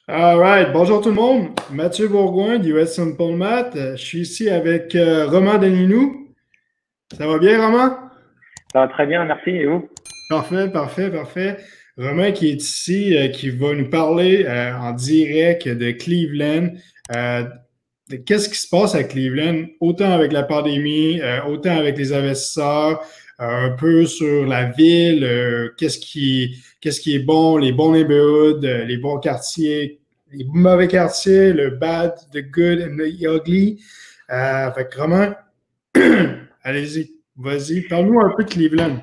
All right. Bonjour tout le monde. Mathieu Bourgoin du US Simple Math. Je suis ici avec Roman Daninou. Ça va bien, Roman? Ça va très bien, merci. Et vous? Parfait, parfait, parfait. Romain qui est ici, qui va nous parler en direct de Cleveland. euh, de qu'est-ce qui se passe à Cleveland, autant avec la pandémie, autant avec les investisseurs, un peu sur la ville, qu'est-ce qui est bon, les bons neighborhoods, les bons quartiers, les mauvais quartiers, le bad, the good and the ugly. Fait que Romain, allez-y, vas-y, parle-nous un peu de Cleveland.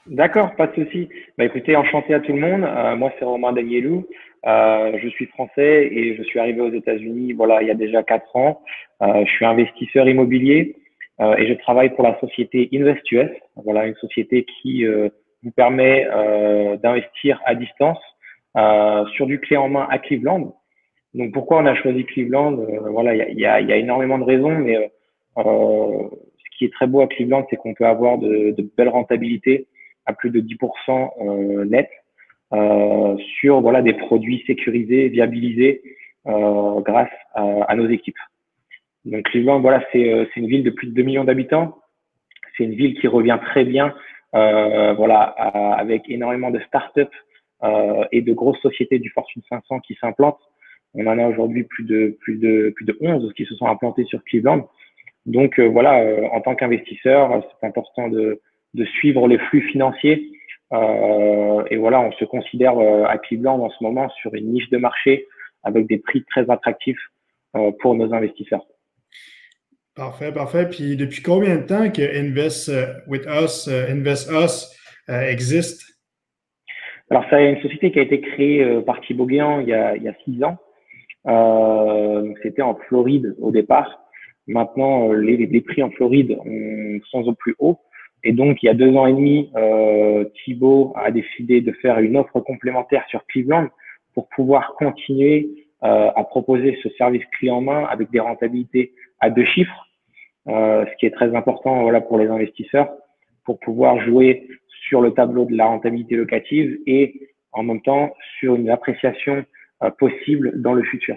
D'accord, pas de souci. Bah, écoutez, enchanté à tout le monde. Moi, c'est Romain Danielou. Je suis français et je suis arrivé aux États-Unis, voilà, il y a déjà 4 ans. Je suis investisseur immobilier et je travaille pour la société InvestUS. Voilà, une société qui vous permet d'investir à distance sur du clé en main à Cleveland. Donc, pourquoi on a choisi Cleveland? Voilà, il y a énormément de raisons, mais ce qui est très beau à Cleveland, c'est qu'on peut avoir de belles rentabilités à plus de 10% net sur voilà des produits sécurisés, viabilisés grâce à nos équipes. Donc Cleveland, voilà, c'est une ville de plus de 2 millions d'habitants. C'est une ville qui revient très bien, voilà, avec énormément de startups et de grosses sociétés du Fortune 500 qui s'implantent. On en a aujourd'hui plus de 11 qui se sont implantés sur Cleveland. Donc voilà, en tant qu'investisseur, c'est important de suivre les flux financiers. Et voilà, on se considère à Cleveland en ce moment sur une niche de marché avec des prix très attractifs pour nos investisseurs. Parfait, parfait. Puis depuis combien de temps que Invest with Us, Invest Us existe? Alors, c'est une société qui a été créée par Thibaut Guéant il y a 6 ans. Donc c'était en Floride au départ. Maintenant, les prix en Floride sont au plus haut. Et donc, il y a 2 ans et demi, Thibaut a décidé de faire une offre complémentaire sur Cleveland pour pouvoir continuer à proposer ce service clé en main avec des rentabilités à 2 chiffres, ce qui est très important voilà, pour les investisseurs, pour pouvoir jouer sur le tableau de la rentabilité locative et en même temps sur une appréciation possible dans le futur.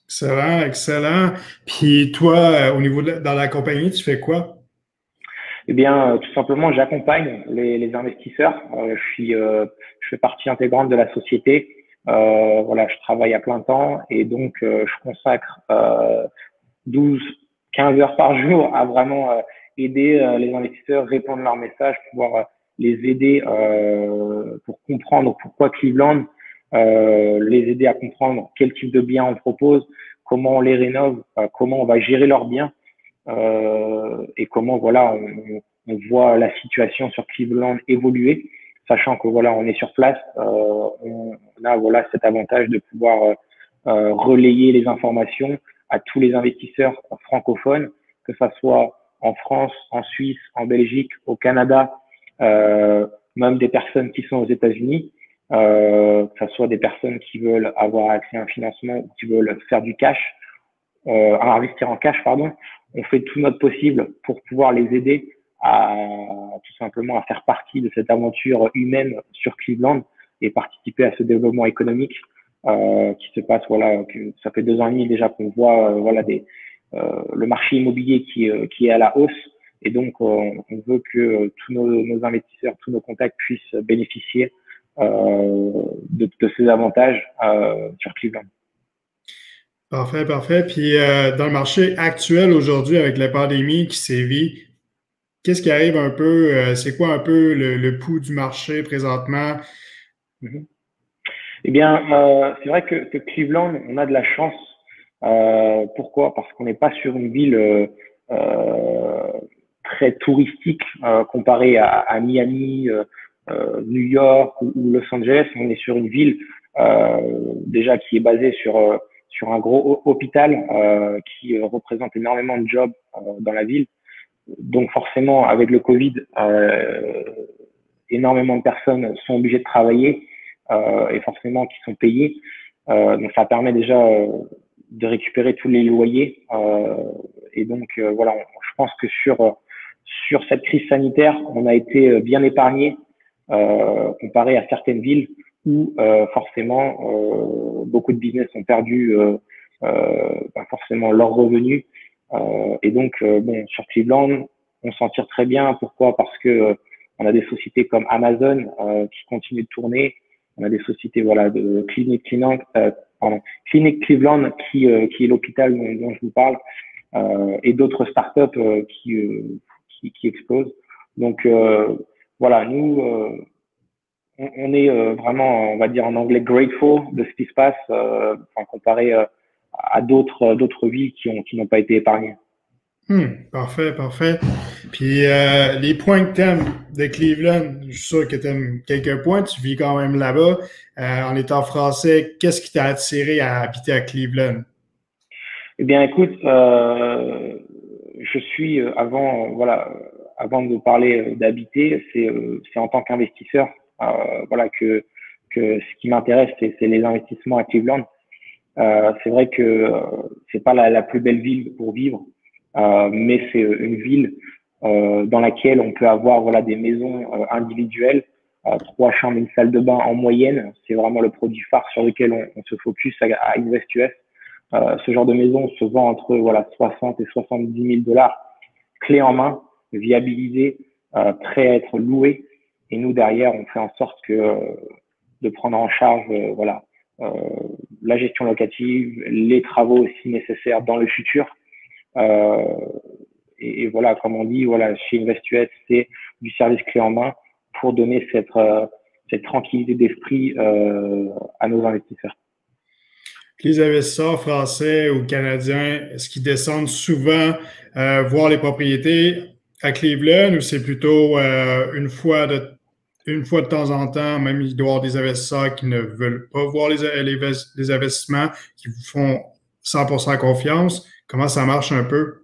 Excellent, excellent. Puis toi, au niveau dans la compagnie, tu fais quoi? Eh bien, tout simplement, j'accompagne les investisseurs. Je fais partie intégrante de la société. Voilà, je travaille à plein temps et donc je consacre 12, 15 heures par jour à vraiment aider les investisseurs, répondre à leurs messages, pouvoir les aider pour comprendre pourquoi Cleveland, les aider à comprendre quel type de biens on propose, comment on les rénove, comment on va gérer leurs biens et comment voilà on voit la situation sur Cleveland évoluer, sachant que voilà on est sur place, on a voilà cet avantage de pouvoir relayer les informations à tous les investisseurs francophones, que ça soit en France, en Suisse, en Belgique, au Canada, même des personnes qui sont aux États-Unis, que ce soit des personnes qui veulent avoir accès à un financement ou qui veulent faire du cash, à investir en cash, pardon. On fait tout notre possible pour pouvoir les aider à tout simplement à faire partie de cette aventure humaine sur Cleveland et participer à ce développement économique qui se passe. Voilà, que ça fait 2 ans et demi déjà qu'on voit voilà le marché immobilier qui est à la hausse et donc on veut que tous nos investisseurs, tous nos contacts puissent bénéficier de ces avantages sur Cleveland. Parfait, parfait. Puis dans le marché actuel aujourd'hui avec la pandémie qui sévit, qu'est-ce qui arrive un peu? C'est quoi un peu le pouls du marché présentement? Mm-hmm. Eh bien, c'est vrai que Cleveland, on a de la chance. Pourquoi? Parce qu'on n'est pas sur une ville très touristique comparée à Miami, New York ou Los Angeles. On est sur une ville déjà qui est basée sur un gros hôpital qui représente énormément de jobs dans la ville. Donc forcément, avec le Covid, énormément de personnes sont obligées de travailler et forcément qui sont payés. Donc ça permet déjà de récupérer tous les loyers. Et donc voilà, je pense que sur cette crise sanitaire, on a été bien épargné comparé à certaines villes où forcément beaucoup de business ont perdu forcément leurs revenus. Et donc, bon, sur Cleveland, on s'en tire très bien. Pourquoi? Parce que on a des sociétés comme Amazon qui continuent de tourner. On a des sociétés voilà de Clinic Cleveland qui est l'hôpital dont je vous parle, et d'autres startups qui explosent. Donc voilà, nous on est vraiment, on va dire en anglais, grateful de ce qui se passe, comparé à d'autres villes qui n'ont pas été épargnées. Parfait, parfait. Puis les points que t'aimes de Cleveland, je suis sûr que t'aimes quelques points, tu vis quand même là-bas. En étant français, qu'est-ce qui t'a attiré à habiter à Cleveland? Eh bien, écoute, je suis avant de parler d'habiter, c'est en tant qu'investisseur, voilà que ce qui m'intéresse, c'est les investissements à Cleveland. C'est vrai que c'est pas la plus belle ville pour vivre, mais c'est une ville dans laquelle on peut avoir voilà des maisons individuelles, 3 chambres, une salle de bain en moyenne. C'est vraiment le produit phare sur lequel on se focus à Invest US. Ce genre de maison se vend entre voilà 60 et 70 000 $, clé en main, viabilisé, prêt à être loué. Et nous derrière, on fait en sorte de prendre en charge voilà la gestion locative, les travaux aussi nécessaires dans le futur. Et voilà, comme on dit, voilà, chez InvestUS, c'est du service clé en main pour donner cette tranquillité d'esprit à nos investisseurs. Les investisseurs français ou canadiens, est-ce qu'ils descendent souvent voir les propriétés à Cleveland ou c'est plutôt une fois de temps en temps, même il doit y avoir des investisseurs qui ne veulent pas voir les investissements, qui vous font 100% confiance? Comment ça marche un peu?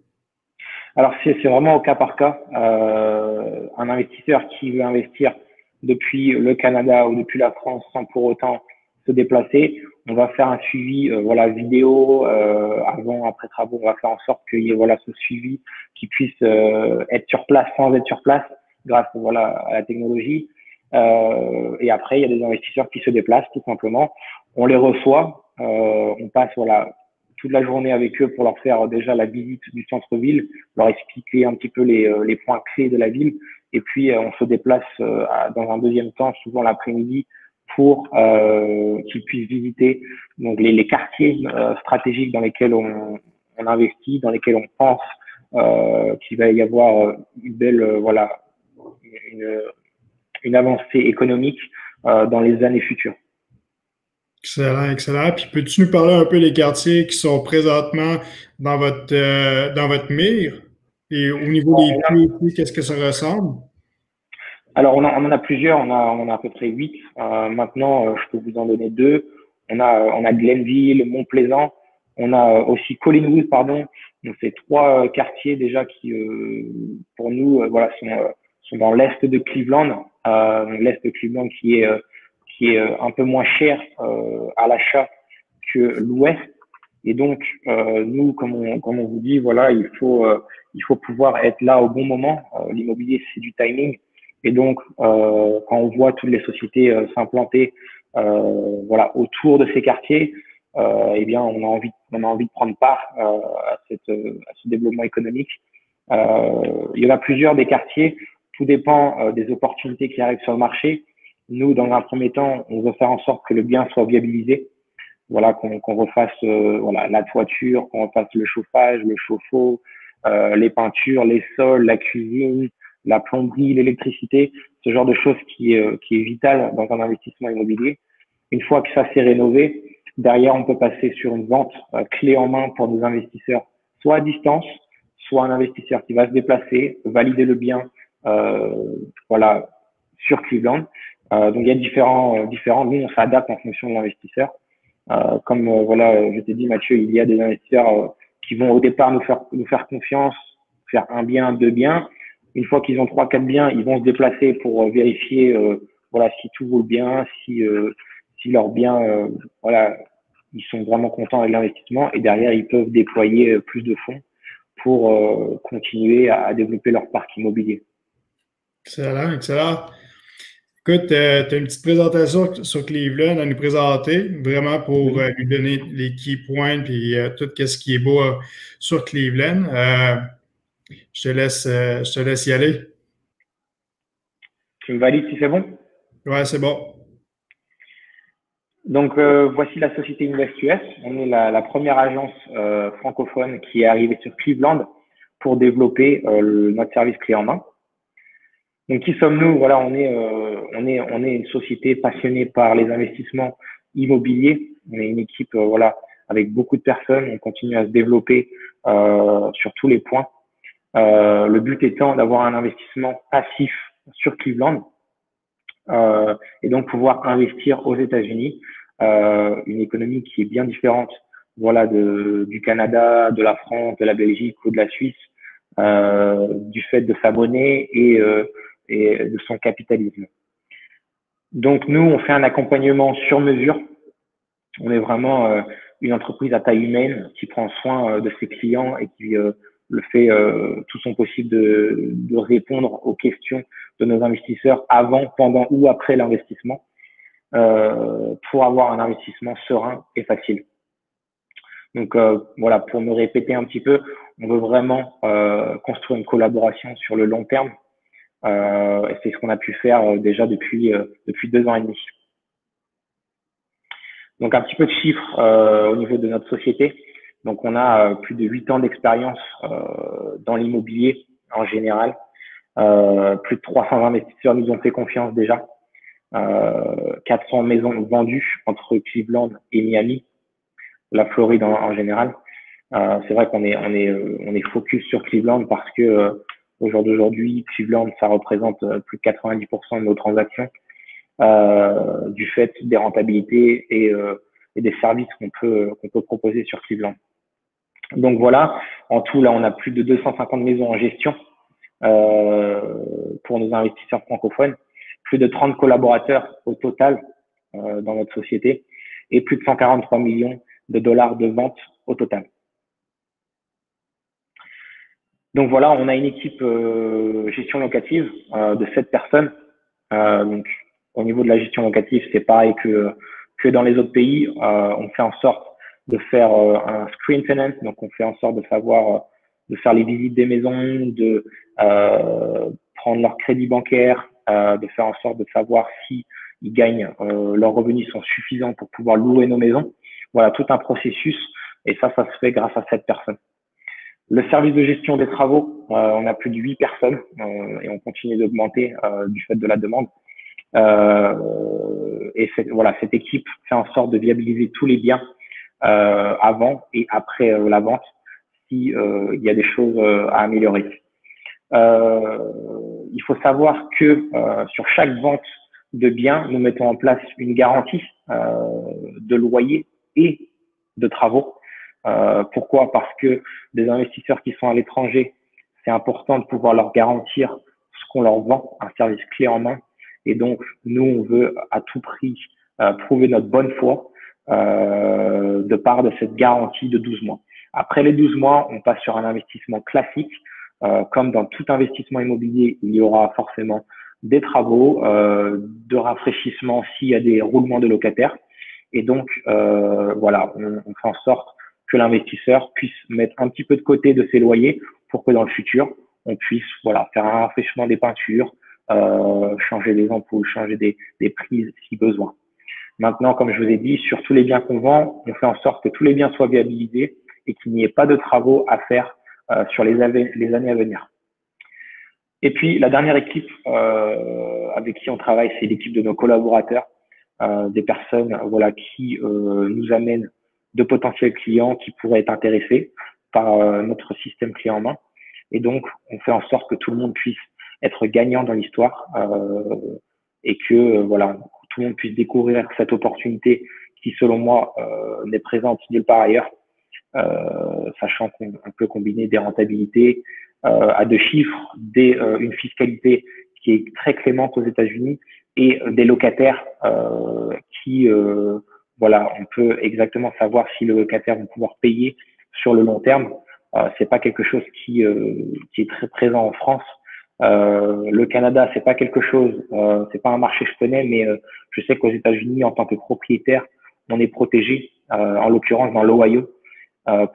Alors, c'est vraiment au cas par cas. Un investisseur qui veut investir depuis le Canada ou depuis la France sans pour autant se déplacer, on va faire un suivi voilà vidéo avant, après travaux. On va faire en sorte qu'il y ait voilà ce suivi qui puisse être sur place sans être sur place grâce voilà à la technologie. Et après, il y a des investisseurs qui se déplacent tout simplement. On les reçoit, on passe voilà toute la journée avec eux pour leur faire déjà la visite du centre-ville, leur expliquer un petit peu les points clés de la ville. Et puis, on se déplace dans un deuxième temps, souvent l'après-midi, pour qu'ils puissent visiter donc les quartiers stratégiques dans lesquels on investit, dans lesquels on pense qu'il va y avoir une belle voilà une avancée économique dans les années futures. Excellent, excellent. Puis peux-tu nous parler un peu des quartiers qui sont présentement dans votre mire? Et au niveau des prix, qu'est-ce que ça ressemble? Alors, on en a plusieurs, on en a à peu près 8. Maintenant, je peux vous en donner 2. On a Glenville, Mont-Plaisant. On a aussi Collinwood, pardon. Donc, c'est 3 quartiers déjà qui, pour nous, voilà, sont dans l'est de Cleveland. L'est de Cleveland qui est un peu moins cher à l'achat que l'ouest. Et donc, nous, comme on vous dit, voilà, il faut pouvoir être là au bon moment. L'immobilier, c'est du timing. Et donc, quand on voit toutes les sociétés s'implanter, voilà, autour de ces quartiers, eh bien, on a envie de prendre part à ce développement économique. Il y en a plusieurs des quartiers. Tout dépend des opportunités qui arrivent sur le marché. Nous, dans un premier temps, on veut faire en sorte que le bien soit viabilisé. Voilà, qu'on refasse voilà la toiture, qu'on refasse le chauffage, le chauffe-eau, les peintures, les sols, la cuisine, la plomberie, l'électricité, ce genre de choses qui est vital dans un investissement immobilier. Une fois que ça s'est rénové, derrière, on peut passer sur une vente clé en main pour nos investisseurs, soit à distance, soit un investisseur qui va se déplacer, valider le bien, voilà, sur Cleveland. Donc, il y a différents. Nous, on s'adapte en fonction de l'investisseur. Comme voilà, je t'ai dit, Mathieu, il y a des investisseurs qui vont au départ nous faire confiance, faire un bien, 2 biens. Une fois qu'ils ont 3, 4 biens, ils vont se déplacer pour vérifier voilà si tout vaut bien, si leurs biens voilà ils sont vraiment contents avec l'investissement et derrière ils peuvent déployer plus de fonds pour continuer à développer leur parc immobilier. Excellent, excellent. Écoute, tu as une petite présentation sur Cleveland à nous présenter, vraiment pour Mhm. lui donner les key points et tout ce qui est beau sur Cleveland. Je te laisse y aller. Tu me valides si c'est bon? Ouais, c'est bon. Donc, voici la société Invest US. On est la première agence francophone qui est arrivée sur Cleveland pour développer notre service clé en main. Donc, qui sommes-nous? Voilà, on est une société passionnée par les investissements immobiliers. On est une équipe, voilà, avec beaucoup de personnes. On continue à se développer sur tous les points. Le but étant d'avoir un investissement passif sur Cleveland et donc pouvoir investir aux États-Unis, une économie qui est bien différente, voilà, du Canada, de la France, de la Belgique ou de la Suisse, du fait de sa monnaie et de son capitalisme. Donc nous, on fait un accompagnement sur mesure. On est vraiment une entreprise à taille humaine qui prend soin de ses clients et qui le fait tout son possible de répondre aux questions de nos investisseurs avant, pendant ou après l'investissement pour avoir un investissement serein et facile. Donc voilà, pour me répéter un petit peu, on veut vraiment construire une collaboration sur le long terme. Et c'est ce qu'on a pu faire déjà depuis 2 ans et demi. Donc un petit peu de chiffres au niveau de notre société. Donc on a plus de 8 ans d'expérience dans l'immobilier en général. Plus de 300 investisseurs nous ont fait confiance déjà. 400 maisons vendues entre Cleveland et Miami, la Floride en général. C'est vrai on est focus sur Cleveland parce que au jour d'aujourd'hui, Cleveland, ça représente plus de 90% de nos transactions du fait des rentabilités et des services qu'on peut proposer sur Cleveland. Donc voilà, en tout, là, on a plus de 250 maisons en gestion pour nos investisseurs francophones, plus de 30 collaborateurs au total dans notre société et plus de 143 millions de dollars de ventes au total. Donc voilà, on a une équipe gestion locative de 7 personnes. Donc au niveau de la gestion locative, c'est pareil que dans les autres pays. On fait en sorte de faire un screen tenant, donc on fait en sorte de savoir de faire les visites des maisons, de prendre leur crédit bancaire, de faire en sorte de savoir si ils gagnent, leurs revenus sont suffisants pour pouvoir louer nos maisons. Voilà, tout un processus et ça se fait grâce à 7 personnes. Le service de gestion des travaux, on a plus de 8 personnes et on continue d'augmenter du fait de la demande. Et voilà, cette équipe fait en sorte de viabiliser tous les biens avant et après la vente si il y a des choses à améliorer. Il faut savoir que sur chaque vente de biens, nous mettons en place une garantie de loyer et de travaux. Pourquoi? Parce que des investisseurs qui sont à l'étranger, c'est important de pouvoir leur garantir ce qu'on leur vend, un service clé en main. Et donc, nous, on veut à tout prix prouver notre bonne foi de part de cette garantie de 12 mois. Après les 12 mois, on passe sur un investissement classique. Comme dans tout investissement immobilier, il y aura forcément des travaux, de rafraîchissement s'il y a des roulements de locataires. Et donc, voilà, on fait en sorte que l'investisseur puisse mettre un petit peu de côté de ses loyers pour que dans le futur, on puisse voilà, faire un rafraîchissement des peintures, changer des ampoules, changer des prises si besoin. Maintenant, comme je vous ai dit, sur tous les biens qu'on vend, on fait en sorte que tous les biens soient viabilisés et qu'il n'y ait pas de travaux à faire sur les années à venir. Et puis, la dernière équipe avec qui on travaille, c'est l'équipe de nos collaborateurs, des personnes voilà, qui nous amènent de potentiels clients qui pourraient être intéressés par notre système clé en main. Et donc, on fait en sorte que tout le monde puisse être gagnant dans l'histoire et que voilà, tout le monde puisse découvrir cette opportunité qui, selon moi, n'est présente nulle part ailleurs, sachant qu'on peut combiner des rentabilités à 2 chiffres, une fiscalité qui est très clémente aux États-Unis et des locataires qui voilà, on peut exactement savoir si le locataire va pouvoir payer sur le long terme. C'est pas quelque chose qui est très présent en France. Le Canada, c'est pas quelque chose, c'est pas un marché que je connais, mais je sais qu'aux États-Unis, en tant que propriétaire, on est protégé, en l'occurrence dans l'Ohio.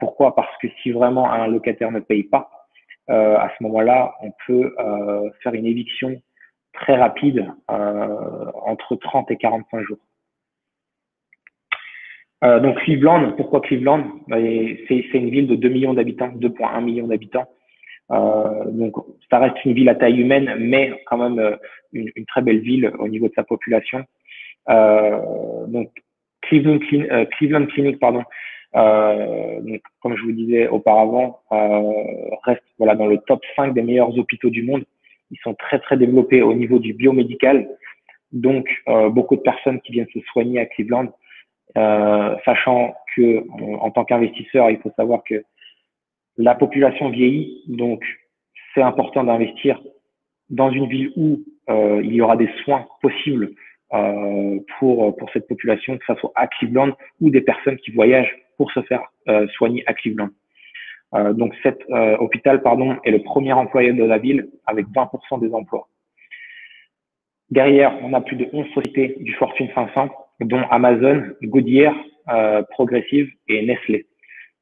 Pourquoi? Parce que si vraiment un locataire ne paye pas, à ce moment-là, on peut faire une éviction très rapide, entre 30 et 45 jours. Donc Cleveland, pourquoi Cleveland? C'est une ville de 2 millions d'habitants, 2,1 millions d'habitants. Donc ça reste une ville à taille humaine, mais quand même une très belle ville au niveau de sa population. Donc Cleveland Clinic, pardon. Donc, comme je vous disais auparavant, reste voilà dans le top 5 des meilleurs hôpitaux du monde. Ils sont très très développés au niveau du biomédical. Donc beaucoup de personnes qui viennent se soigner à Cleveland, sachant que en tant qu'investisseur, il faut savoir que la population vieillit, donc c'est important d'investir dans une ville où il y aura des soins possibles pour cette population, que ce soit à Cleveland ou des personnes qui voyagent pour se faire soigner à Cleveland. Donc cet hôpital est le premier employeur de la ville avec 20% des emplois. Derrière, on a plus de 11 sociétés du Fortune 500, dont Amazon, Goodyear, Progressive et Nestlé.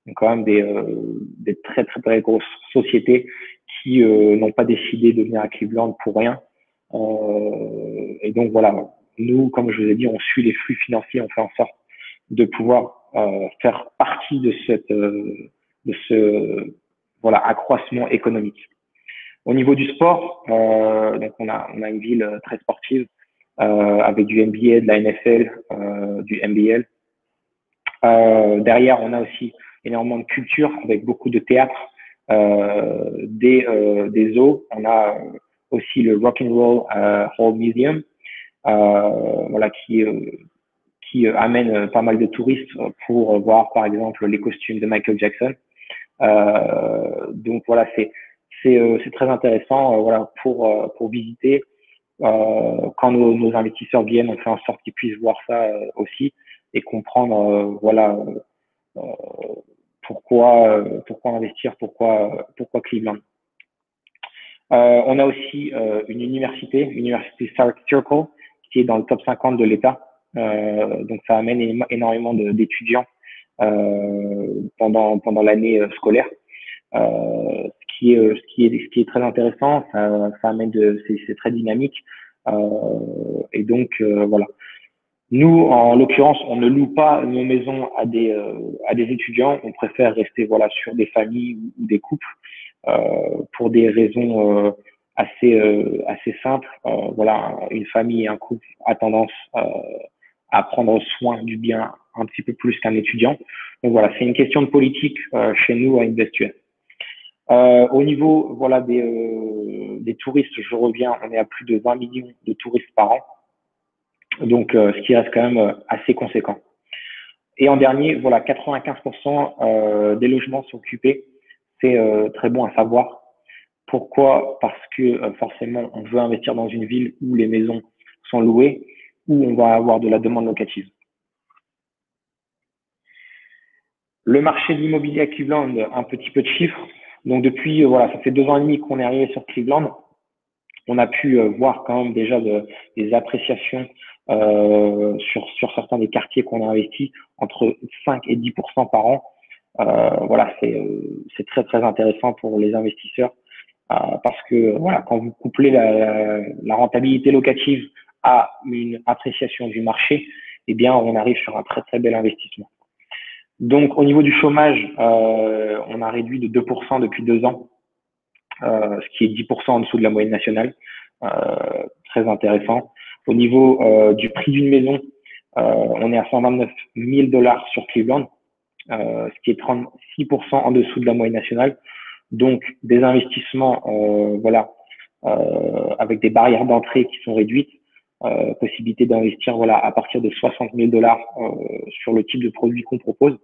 Donc quand même des très très très grosses sociétés qui n'ont pas décidé de venir à Cleveland pour rien. Et donc voilà, nous, comme je vous ai dit, on suit les flux financiers, on fait en sorte de pouvoir faire partie de ce voilà accroissement économique. Au niveau du sport, donc on a une ville très sportive avec du NBA, de la NFL, du NBL. Derrière, on a aussi énormément de culture avec beaucoup de théâtre, des zoos. On a aussi le Rock and Roll Hall Museum, voilà qui amène pas mal de touristes pour voir par exemple les costumes de Michael Jackson. Donc voilà, c'est très intéressant voilà pour visiter. Quand nos investisseurs viennent, on fait en sorte qu'ils puissent voir ça aussi et comprendre voilà pourquoi investir, pourquoi Cleveland. On a aussi une université Stark Circle, qui est dans le top 50 de l'État. Donc ça amène énormément d'étudiants pendant l'année scolaire. Ce qui est très intéressant, ça amène c'est très dynamique. Et donc voilà. Nous, en l'occurrence, on ne loue pas nos maisons à des étudiants. On préfère rester voilà sur des familles ou des couples pour des raisons assez simples. Voilà, une famille et un couple a tendance à prendre soin du bien un petit peu plus qu'un étudiant. Donc voilà, c'est une question de politique chez nous à Investuel. Au niveau voilà des touristes, je reviens, on est à plus de 20 millions de touristes par an. Donc, ce qui reste quand même assez conséquent. Et en dernier, voilà, 95% des logements sont occupés. C'est très bon à savoir. Pourquoi? Parce que forcément, on veut investir dans une ville où les maisons sont louées, où on va avoir de la demande locative. Le marché de l'immobilier à Cleveland, un petit peu de chiffres. Donc, depuis, voilà, ça fait 2 ans et demi qu'on est arrivé sur Cleveland. On a pu voir quand même déjà des appréciations sur certains des quartiers qu'on a investis entre 5 et 10% par an. Voilà, c'est très très intéressant pour les investisseurs parce que voilà, quand vous couplez la rentabilité locative à une appréciation du marché, eh bien on arrive sur un très très bel investissement. Donc au niveau du chômage, on a réduit de 2% depuis 2 ans. Ce qui est 10% en dessous de la moyenne nationale, très intéressant. Au niveau du prix d'une maison, on est à 129 000 $ sur Cleveland, ce qui est 36% en dessous de la moyenne nationale. Donc des investissements, voilà, avec des barrières d'entrée qui sont réduites, possibilité d'investir voilà à partir de 60 000 $ sur le type de produit qu'on propose.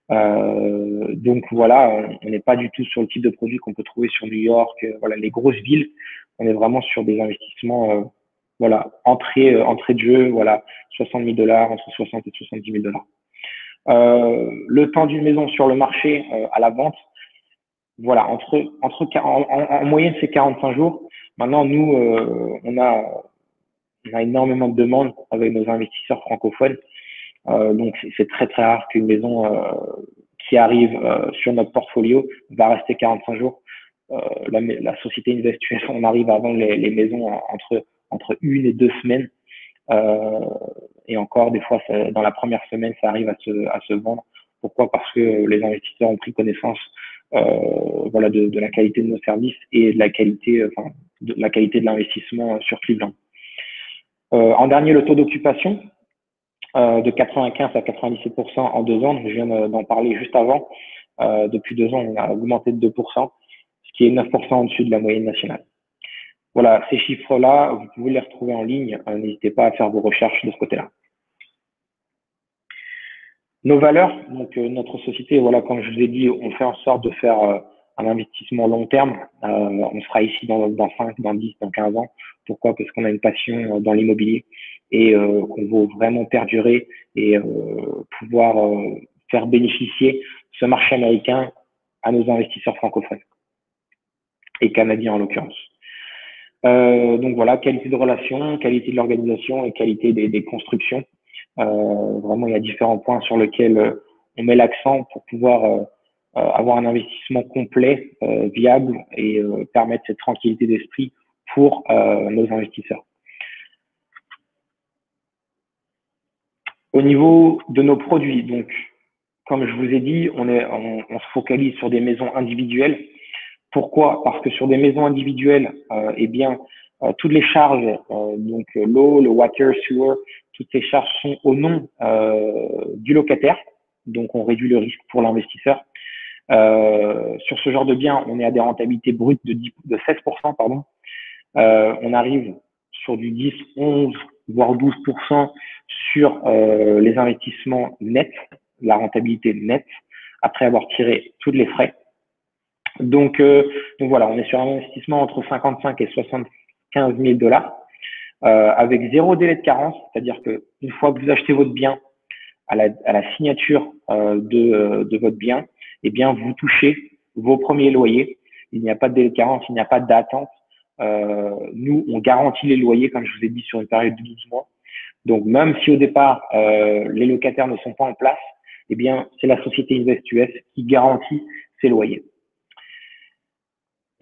Donc voilà, on n'est pas du tout sur le type de produit qu'on peut trouver sur New York, voilà les grosses villes. On est vraiment sur des investissements, voilà entrée de jeu, voilà 60 000 $, entre 60 et 70 000 $. Le temps d'une maison sur le marché à la vente, voilà en moyenne c'est 45 jours. Maintenant, nous, on a énormément de demandes avec nos investisseurs francophones. Donc, c'est très, très rare qu'une maison qui arrive sur notre portfolio va rester 45 jours. La société InvestUS, on arrive à vendre les maisons entre 1 et 2 semaines. Et encore, des fois, dans la première semaine, ça arrive à se vendre. Pourquoi? Parce que les investisseurs ont pris connaissance voilà, de la qualité de nos services et de la qualité, de l'investissement sur Cleveland. En dernier, le taux d'occupation de 95 à 97% en 2 ans. Donc, je viens d'en parler juste avant. Depuis 2 ans, on a augmenté de 2%, ce qui est 9% au-dessus de la moyenne nationale. Voilà, ces chiffres-là, vous pouvez les retrouver en ligne. N'hésitez pas à faire vos recherches de ce côté-là. Nos valeurs, donc notre société, voilà, comme je vous ai dit, on fait en sorte de faire un investissement long terme. On sera ici dans 5, dans 10, dans 15 ans. Pourquoi? Parce qu'on a une passion dans l'immobilier et qu'on veut vraiment perdurer et pouvoir faire bénéficier ce marché américain à nos investisseurs francophones et canadiens en l'occurrence. Donc voilà, qualité de relation, qualité de l'organisation et qualité des constructions. Vraiment, il y a différents points sur lesquels on met l'accent pour pouvoir avoir un investissement complet, viable et permettre cette tranquillité d'esprit pour nos investisseurs. Au niveau de nos produits, donc, comme je vous ai dit, on se focalise sur des maisons individuelles. Pourquoi? Parce que sur des maisons individuelles, eh bien, toutes les charges, donc l'eau, le water, sewer, toutes ces charges sont au nom du locataire. Donc, on réduit le risque pour l'investisseur. Sur ce genre de bien, on est à des rentabilités brutes de 16%, pardon. On arrive sur du 10, 11, voire 12% sur les investissements nets, la rentabilité nette, après avoir tiré tous les frais. Donc voilà, on est sur un investissement entre 55 et 75 000 dollars avec 0 délai de carence, c'est-à-dire que une fois que vous achetez votre bien à la signature de votre bien, eh bien vous touchez vos premiers loyers. Il n'y a pas de délai de carence, il n'y a pas d'attente. Nous, on garantit les loyers, comme je vous ai dit, sur une période de 12 mois. Donc même si au départ les locataires ne sont pas en place, eh bien c'est la société InvestUS qui garantit ces loyers.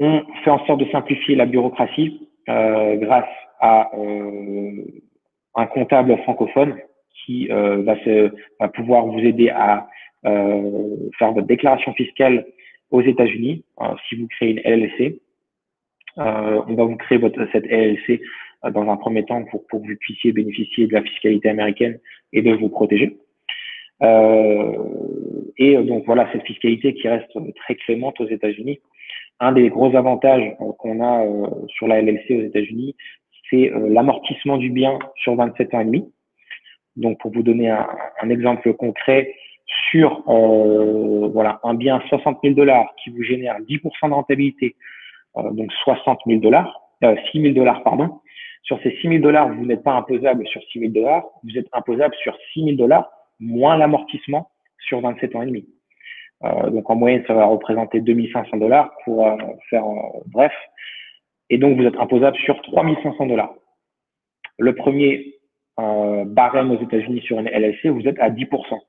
On fait en sorte de simplifier la bureaucratie grâce à un comptable francophone qui va pouvoir vous aider à faire votre déclaration fiscale aux États-Unis. Si vous créez une LLC, on va vous créer cette LLC dans un premier temps pour que vous puissiez bénéficier de la fiscalité américaine et de vous protéger. Et donc voilà, cette fiscalité qui reste très clémente aux États-Unis. Un des gros avantages qu'on a sur la LLC aux États-Unis, c'est l'amortissement du bien sur 27 ans et demi. Donc, pour vous donner un exemple concret, sur voilà, un bien 60 000 dollars qui vous génère 10% de rentabilité, donc 60 000 dollars, 6 000 dollars, pardon. Sur ces 6 000 dollars, vous n'êtes pas imposable sur 6 000 dollars, vous êtes imposable sur 6 000 dollars moins l'amortissement sur 27 ans et demi. Donc en moyenne, ça va représenter 2 500 dollars pour faire bref. Et donc vous êtes imposable sur 3 500 dollars. Le premier barème aux États-Unis sur une LLC, vous êtes à 10%.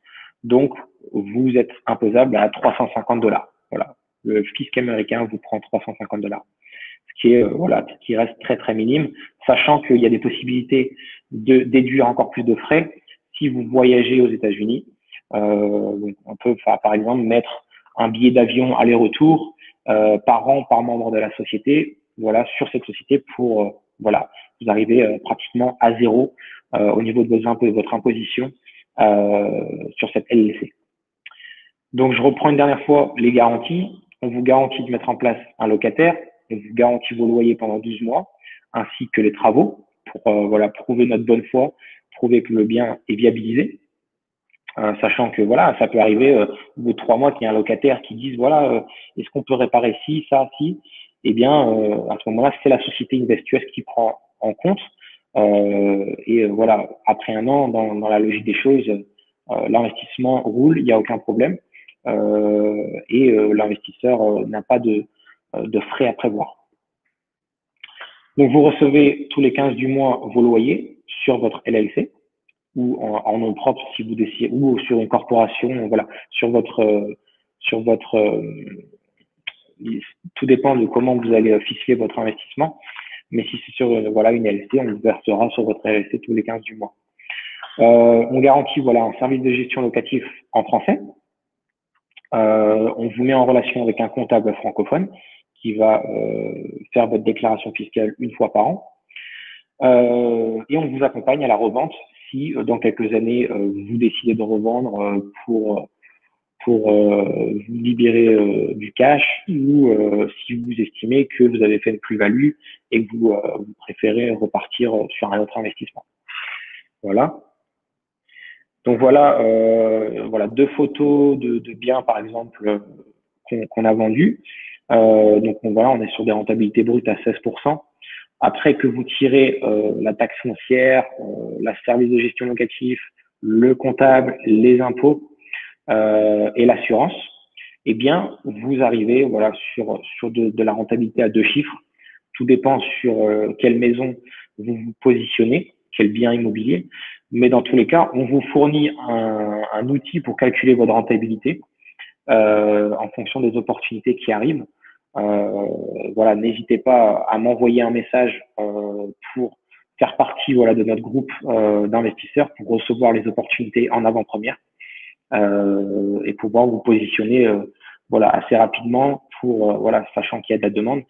Donc vous êtes imposable à 350 dollars. Voilà. Le fisc américain vous prend 350 dollars. Ce qui est voilà, ce qui reste très très minime, sachant qu'il y a des possibilités de déduire encore plus de frais si vous voyagez aux États-Unis. On peut par exemple mettre un billet d'avion aller-retour par an par membre de la société, voilà, sur cette société pour voilà, vous arrivez pratiquement à zéro au niveau de votre imposition sur cette LLC. Donc je reprends une dernière fois les garanties. On vous garantit de mettre en place un locataire, on vous garantit vos loyers pendant 12 mois, ainsi que les travaux pour voilà, prouver notre bonne foi, prouver que le bien est viabilisé. Sachant que voilà, ça peut arriver au bout de 3 mois qu'il y a un locataire qui dise voilà, est-ce qu'on peut réparer ci, ça, ci? Eh bien, à ce moment-là, c'est la société InvestUS qui prend en compte. Et voilà, après un an, dans la logique des choses, l'investissement roule, il n'y a aucun problème. Et l'investisseur n'a pas de frais à prévoir. Donc, vous recevez tous les 15 du mois vos loyers sur votre LLC ou en nom propre si vous décidez, ou sur une corporation, voilà, sur votre, tout dépend de comment vous allez ficeler votre investissement. Mais si c'est sur voilà, une LLC, on vous versera sur votre LLC tous les 15 du mois. On garantit voilà, un service de gestion locatif en français. On vous met en relation avec un comptable francophone qui va faire votre déclaration fiscale une fois par an. Et on vous accompagne à la revente si dans quelques années vous décidez de revendre pour vous libérer du cash ou si vous estimez que vous avez fait une plus-value et que vous préférez repartir sur un autre investissement. Voilà. Donc voilà, voilà 2 photos de biens par exemple qu'on a vendus. Donc voilà, on est sur des rentabilités brutes à 16%. Après que vous tirez la taxe foncière, la service de gestion locatif, le comptable, les impôts et l'assurance, eh bien vous arrivez voilà sur de la rentabilité à 2 chiffres. Tout dépend sur quelle maison vous vous positionnez, quel bien immobilier. Mais dans tous les cas, on vous fournit un outil pour calculer votre rentabilité en fonction des opportunités qui arrivent. Voilà, n'hésitez pas à m'envoyer un message pour faire partie voilà de notre groupe d'investisseurs pour recevoir les opportunités en avant-première et pouvoir vous positionner voilà assez rapidement pour voilà sachant qu'il y a de la demande.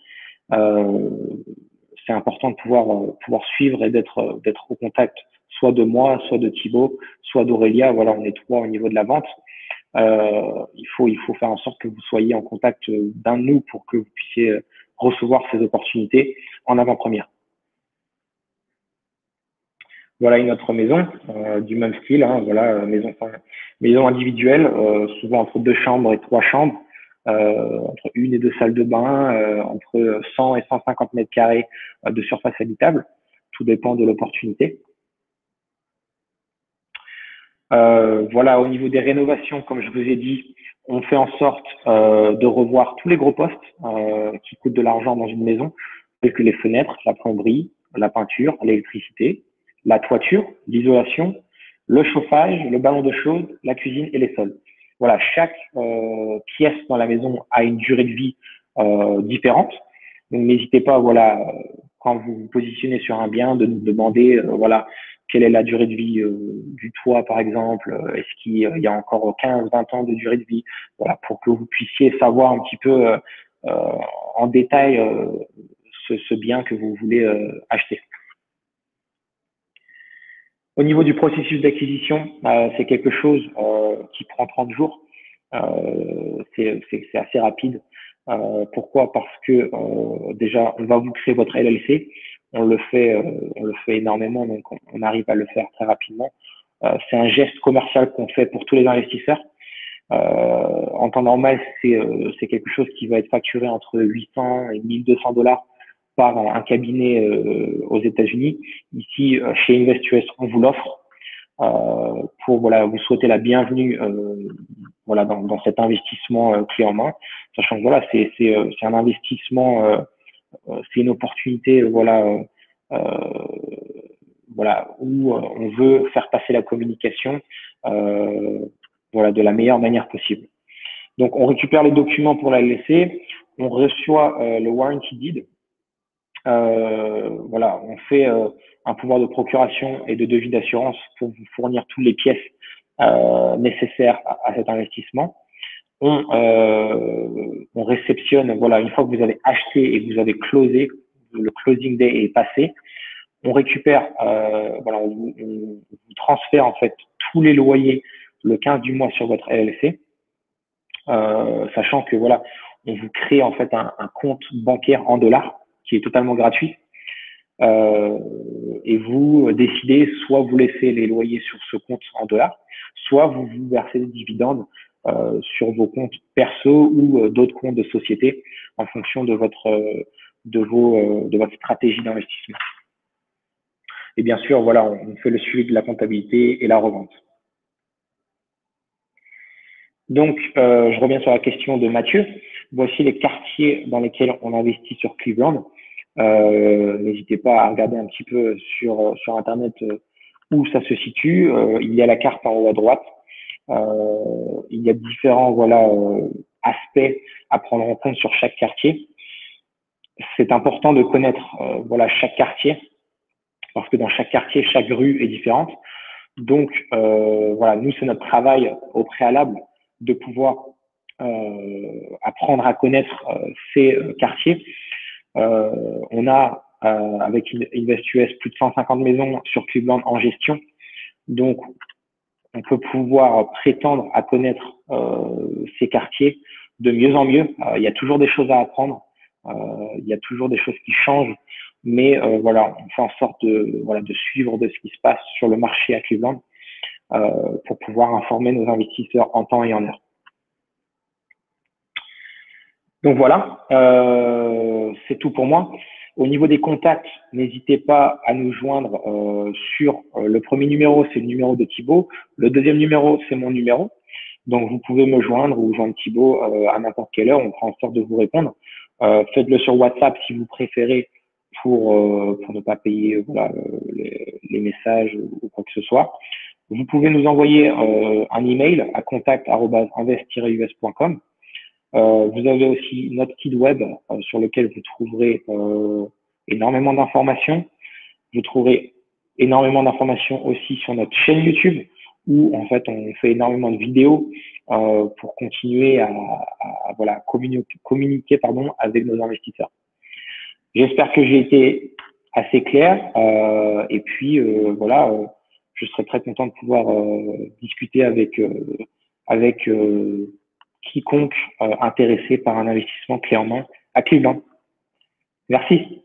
C'est important de pouvoir suivre et d'être au contact soit de moi, soit de Thibaut, soit d'Aurélia. Voilà, on est 3 au niveau de la vente. Il faut faire en sorte que vous soyez en contact d'un de nous pour que vous puissiez recevoir ces opportunités en avant-première. Voilà une autre maison du même style, hein, voilà maison individuelle, souvent entre 2 chambres et 3 chambres, entre 1 et 2 salles de bain, entre 100 et 150 mètres carrés de surface habitable. Tout dépend de l'opportunité. Voilà, au niveau des rénovations, comme je vous ai dit, on fait en sorte de revoir tous les gros postes qui coûtent de l'argent dans une maison, tels que les fenêtres, la plomberie, la peinture, l'électricité, la toiture, l'isolation, le chauffage, le ballon d'eau chaude, la cuisine et les sols. Voilà, chaque pièce dans la maison a une durée de vie différente. Donc n'hésitez pas, voilà, quand vous vous positionnez sur un bien, de nous demander, voilà, quelle est la durée de vie du toit, par exemple, est-ce qu'il y a encore 15-20 ans de durée de vie, voilà, pour que vous puissiez savoir un petit peu en détail ce bien que vous voulez acheter. Au niveau du processus d'acquisition, c'est quelque chose qui prend 30 jours. C'est assez rapide. Pourquoi? Parce que déjà, on va vous créer votre LLC. On le fait énormément, donc on arrive à le faire très rapidement. C'est un geste commercial qu'on fait pour tous les investisseurs. En temps normal, c'est quelque chose qui va être facturé entre 800 et 1200 dollars par un cabinet aux États-Unis. Ici, chez InvestUS, on vous l'offre pour voilà vous souhaiter la bienvenue voilà dans cet investissement clé en main, sachant que voilà c'est un investissement, c'est une opportunité voilà où on veut faire passer la communication voilà de la meilleure manière possible. Donc on récupère les documents pour la LLC, on reçoit le warranty deed. Voilà, on fait un pouvoir de procuration et de devis d'assurance pour vous fournir toutes les pièces nécessaires à cet investissement. On réceptionne, voilà, une fois que vous avez acheté et que vous avez closé, le closing day est passé, on récupère, voilà, on vous transfère en fait tous les loyers le 15 du mois sur votre LLC, sachant que voilà, on vous crée en fait un compte bancaire en dollars qui est totalement gratuit. Et vous décidez soit vous laissez les loyers sur ce compte en dollars, soit vous vous versez des dividendes sur vos comptes perso ou d'autres comptes de société en fonction de votre stratégie d'investissement. Et bien sûr, voilà, on fait le suivi de la comptabilité et la revente. Donc, je reviens sur la question de Mathieu. Voici les quartiers dans lesquels on investit sur Cleveland. N'hésitez pas à regarder un petit peu sur Internet où ça se situe. Il y a la carte en haut à droite. Il y a différents aspects à prendre en compte sur chaque quartier. C'est important de connaître chaque quartier parce que dans chaque quartier, chaque rue est différente. Donc nous, c'est notre travail au préalable de pouvoir apprendre à connaître ces quartiers. On a avec InvestUS plus de 150 maisons sur Cleveland en gestion. Donc, on peut pouvoir prétendre à connaître ces quartiers de mieux en mieux. Il y a toujours des choses à apprendre. Il y a toujours des choses qui changent. Mais on fait en sorte de suivre de ce qui se passe sur le marché à Cleveland pour pouvoir informer nos investisseurs en temps et en heure. Donc voilà, c'est tout pour moi. Au niveau des contacts, n'hésitez pas à nous joindre sur le premier numéro, c'est le numéro de Thibaut. Le deuxième numéro, c'est mon numéro. Donc, vous pouvez me joindre ou joindre Thibaut à n'importe quelle heure. On fera en sorte de vous répondre. Faites-le sur WhatsApp si vous préférez pour ne pas payer les messages ou quoi que ce soit. Vous pouvez nous envoyer un email à contact@invest-us.com. Vous avez aussi notre site web sur lequel vous trouverez énormément d'informations. Vous trouverez énormément d'informations aussi sur notre chaîne YouTube où en fait on fait énormément de vidéos pour continuer à communiquer avec nos investisseurs. J'espère que j'ai été assez clair et puis je serais très content de pouvoir discuter avec quiconque intéressé par un investissement clé en main à Cleveland. Merci.